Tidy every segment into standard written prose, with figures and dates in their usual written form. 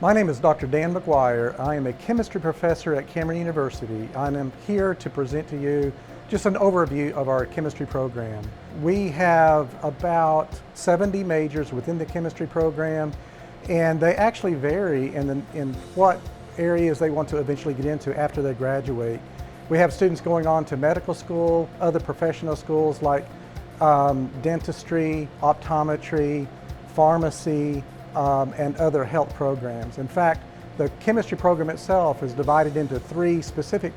My name is Dr. Dan McGuire. I am a chemistry professor at Cameron University. I am here to present to you just an overview of our chemistry program. We have about 70 majors within the chemistry program, and they actually vary in what areas they want to eventually get into after they graduate. We have students going on to medical school, other professional schools like dentistry, optometry, pharmacy, and other health programs. In fact, the chemistry program itself is divided into three specific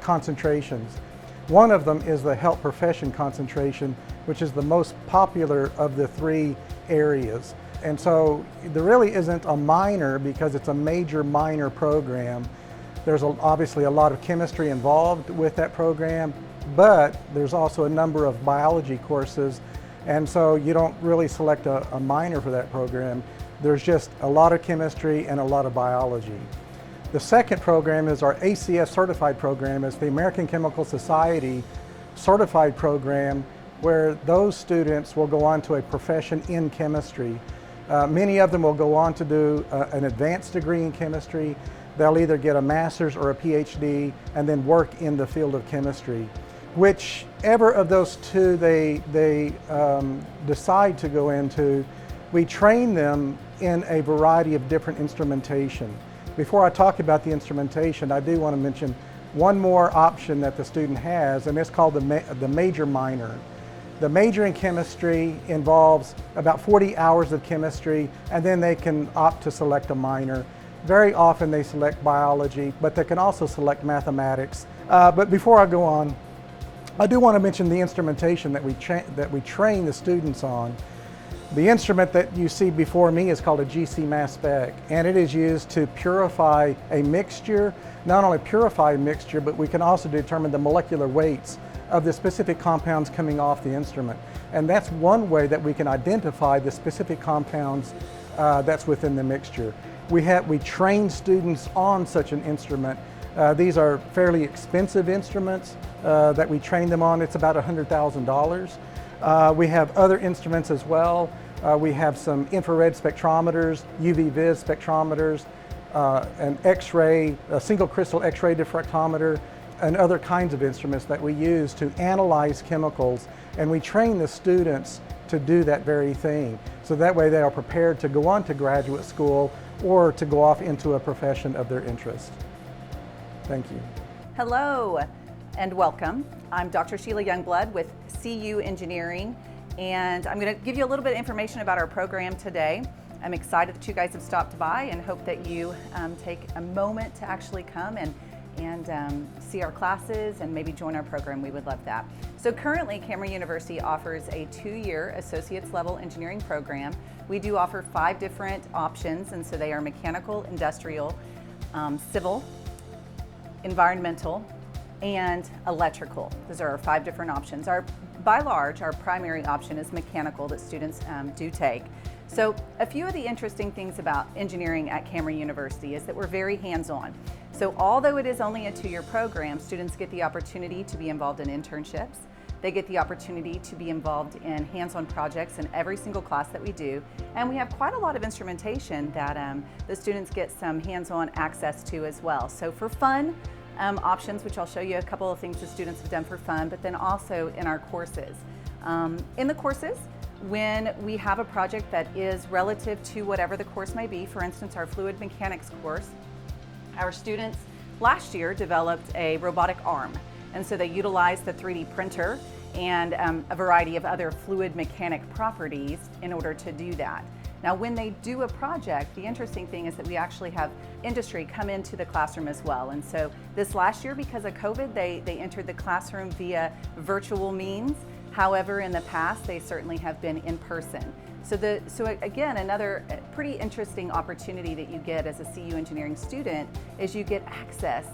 concentrations. One of them is the health profession concentration, which is the most popular of the three areas. And so there really isn't a minor because it's a major minor program. There's obviously a lot of chemistry involved with that program, but there's also a number of biology courses, and so you don't really select a minor for that program. There's just a lot of chemistry and a lot of biology. The second program is our ACS certified program. It's the American Chemical Society certified program, where those students will go on to a profession in chemistry. Many of them will go on to do an advanced degree in chemistry. They'll either get a master's or a PhD and then work in the field of chemistry. Whichever of those two they decide to go into, we train them in a variety of different instrumentation. Before I talk about the instrumentation, I do want to mention one more option that the student has, and it's called the major minor. The major in chemistry involves about 40 hours of chemistry, and then they can opt to select a minor. Very often they select biology, but they can also select mathematics. But before I go on, I do want to mention the instrumentation that we train the students on. The instrument that you see before me is called a GC mass spec, and it is used to purify a mixture. Not only purify a mixture, but we can also determine the molecular weights of the specific compounds coming off the instrument. And that's one way that we can identify the specific compounds that's within the mixture. We train students on such an instrument. These are fairly expensive instruments that we train them on. It's about $100,000. We have other instruments as well. We have some infrared spectrometers, UV vis spectrometers, an X-ray, a single crystal X-ray diffractometer, and other kinds of instruments that we use to analyze chemicals. And we train the students to do that very thing. So that way they are prepared to go on to graduate school or to go off into a profession of their interest. Thank you. Hello and welcome. I'm Dr. Sheila Youngblood with CU Engineering, and I'm going to give you a little bit of information about our program today. I'm excited that you guys have stopped by and hope that you take a moment to actually come and see our classes and maybe join our program. We would love that. So currently Cameron University offers a 2-year associate's level engineering program. We do offer 5 different options, and so they are mechanical, industrial, civil, environmental, and electrical. Those are our 5 different options. By large, our primary option is mechanical that students do take. So a few of the interesting things about engineering at Cameron University is that we're very hands-on. So although it is only a 2-year program, students get the opportunity to be involved in internships. They get the opportunity to be involved in hands-on projects in every single class that we do. And we have quite a lot of instrumentation that the students get some hands-on access to as well. So for fun options, which I'll show you a couple of things the students have done for fun, but then also in our courses. In the courses, when we have a project that is relative to whatever the course may be, for instance, our fluid mechanics course, our students last year developed a robotic arm. And so they utilized the 3D printer and a variety of other fluid mechanic properties in order to do that. Now, when they do a project, the interesting thing is that we actually have industry come into the classroom as well. And so this last year, because of COVID, they entered the classroom via virtual means. However, in the past, they certainly have been in person. So again, another pretty interesting opportunity that you get as a CU engineering student is you get access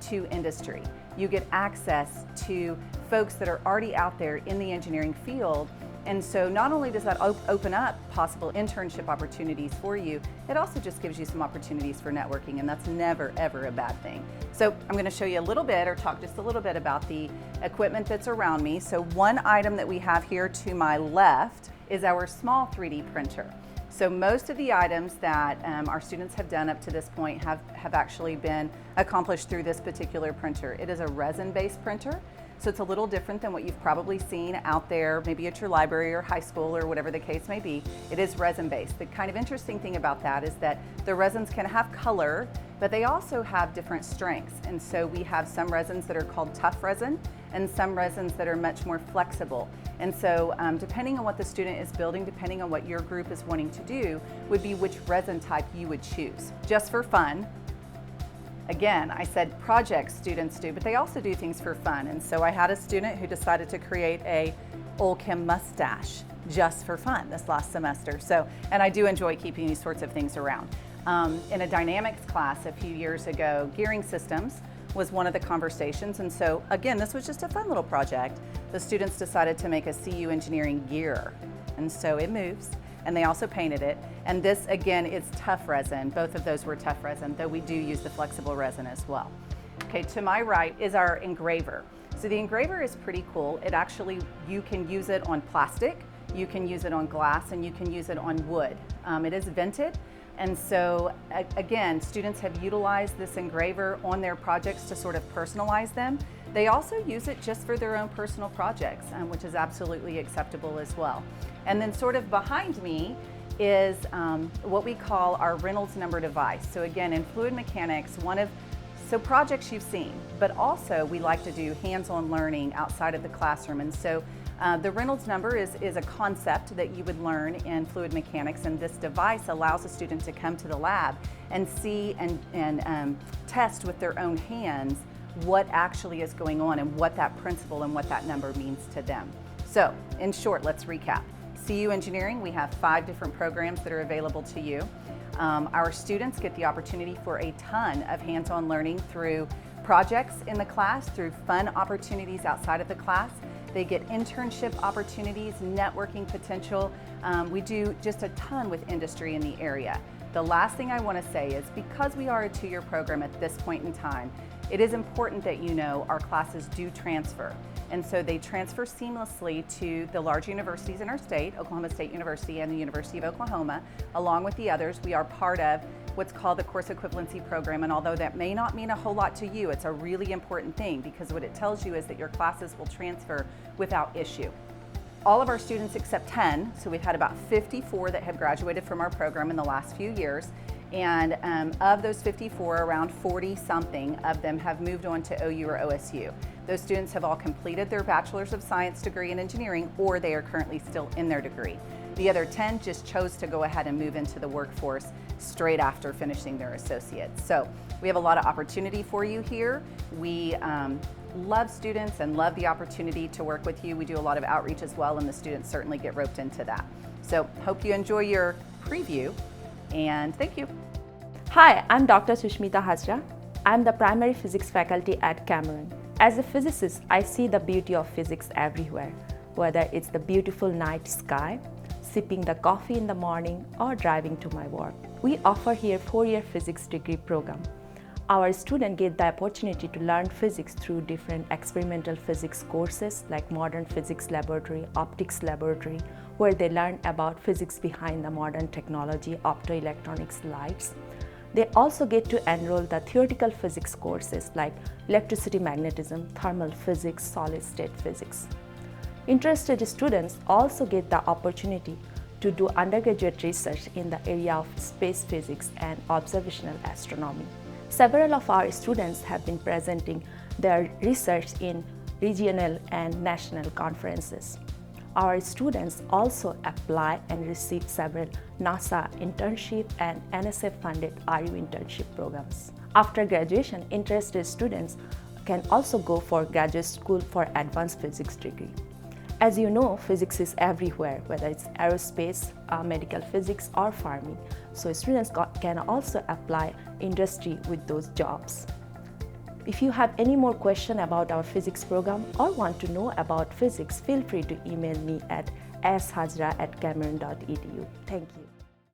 to industry. You get access to folks that are already out there in the engineering field. And so not only does that open up possible internship opportunities for you, it also just gives you some opportunities for networking, and that's never, ever a bad thing. So I'm going to show you a little bit, or talk just a little bit about the equipment that's around me. So one item that we have here to my left is our small 3D printer. So most of the items that our students have done up to this point have actually been accomplished through this particular printer. It is a resin-based printer, so it's a little different than what you've probably seen out there, maybe at your library or high school or whatever the case may be. It is resin-based. The kind of interesting thing about that is that the resins can have color, but they also have different strengths. And so we have some resins that are called tough resin and some resins that are much more flexible. And so depending on what the student is building, depending on what your group is wanting to do, would be which resin type you would choose. Just for fun, again, I said projects students do, but they also do things for fun. And so I had a student who decided to create a Old Kim mustache just for fun this last semester. So, and I do enjoy keeping these sorts of things around. In a dynamics class a few years ago, gearing systems was one of the conversations. And so again, this was just a fun little project. The students decided to make a CU engineering gear. And so it moves, and they also painted it. And this, again, is tough resin. Both of those were tough resin, though we do use the flexible resin as well. Okay, to my right is our engraver. So the engraver is pretty cool. It actually, you can use it on plastic, you can use it on glass, and you can use it on wood. It is vented. And so, again, students have utilized this engraver on their projects to sort of personalize them. They also use it just for their own personal projects, which is absolutely acceptable as well. And then sort of behind me is what we call our Reynolds number device. So again, in fluid mechanics, so projects you've seen, but also we like to do hands-on learning outside of the classroom. And so the Reynolds number is a concept that you would learn in fluid mechanics, and this device allows a student to come to the lab and see and test with their own hands what actually is going on and what that principle and what that number means to them. So in short, let's recap. CU Engineering, we have 5 different programs that are available to you. Our students get the opportunity for a ton of hands-on learning through projects in the class, through fun opportunities outside of the class. They get internship opportunities, networking potential. We do just a ton with industry in the area. The last thing I want to say is, because we are a 2-year program at this point in time, it is important that you know our classes do transfer. And so they transfer seamlessly to the large universities in our state, Oklahoma State University and the University of Oklahoma. Along with the others, we are part of what's called the course equivalency program, and although that may not mean a whole lot to you, it's a really important thing, because what it tells you is that your classes will transfer without issue. All of our students except 10, so we've had about 54 that have graduated from our program in the last few years, and of those 54, around 40-something of them have moved on to OU or OSU. Those students have all completed their Bachelor's of Science degree in engineering, or they are currently still in their degree. The other 10 just chose to go ahead and move into the workforce straight after finishing their associates. So we have a lot of opportunity for you here. We love students and love the opportunity to work with you. We do a lot of outreach as well, and the students certainly get roped into that. So hope you enjoy your preview, and thank you. Hi, I'm Dr. Sushmita Hazra. I'm the primary physics faculty at Cameron. As a physicist, I see the beauty of physics everywhere, whether it's the beautiful night sky, sipping the coffee in the morning, or driving to my work. We offer here 4-year physics degree program. Our students get the opportunity to learn physics through different experimental physics courses like Modern Physics Laboratory, Optics Laboratory, where they learn about physics behind the modern technology, optoelectronics, lights. They also get to enroll the theoretical physics courses like electricity, magnetism, thermal physics, solid-state physics. Interested students also get the opportunity to do undergraduate research in the area of space physics and observational astronomy. Several of our students have been presenting their research in regional and national conferences. Our students also apply and receive several NASA internship and NSF-funded RU internship programs. After graduation, interested students can also go for graduate school for advanced physics degree. As you know, physics is everywhere, whether it's aerospace, medical physics, or farming. So students can also apply industry with those jobs. If you have any more questions about our physics program or want to know about physics, feel free to email me at shazra@cameron.edu. Thank you.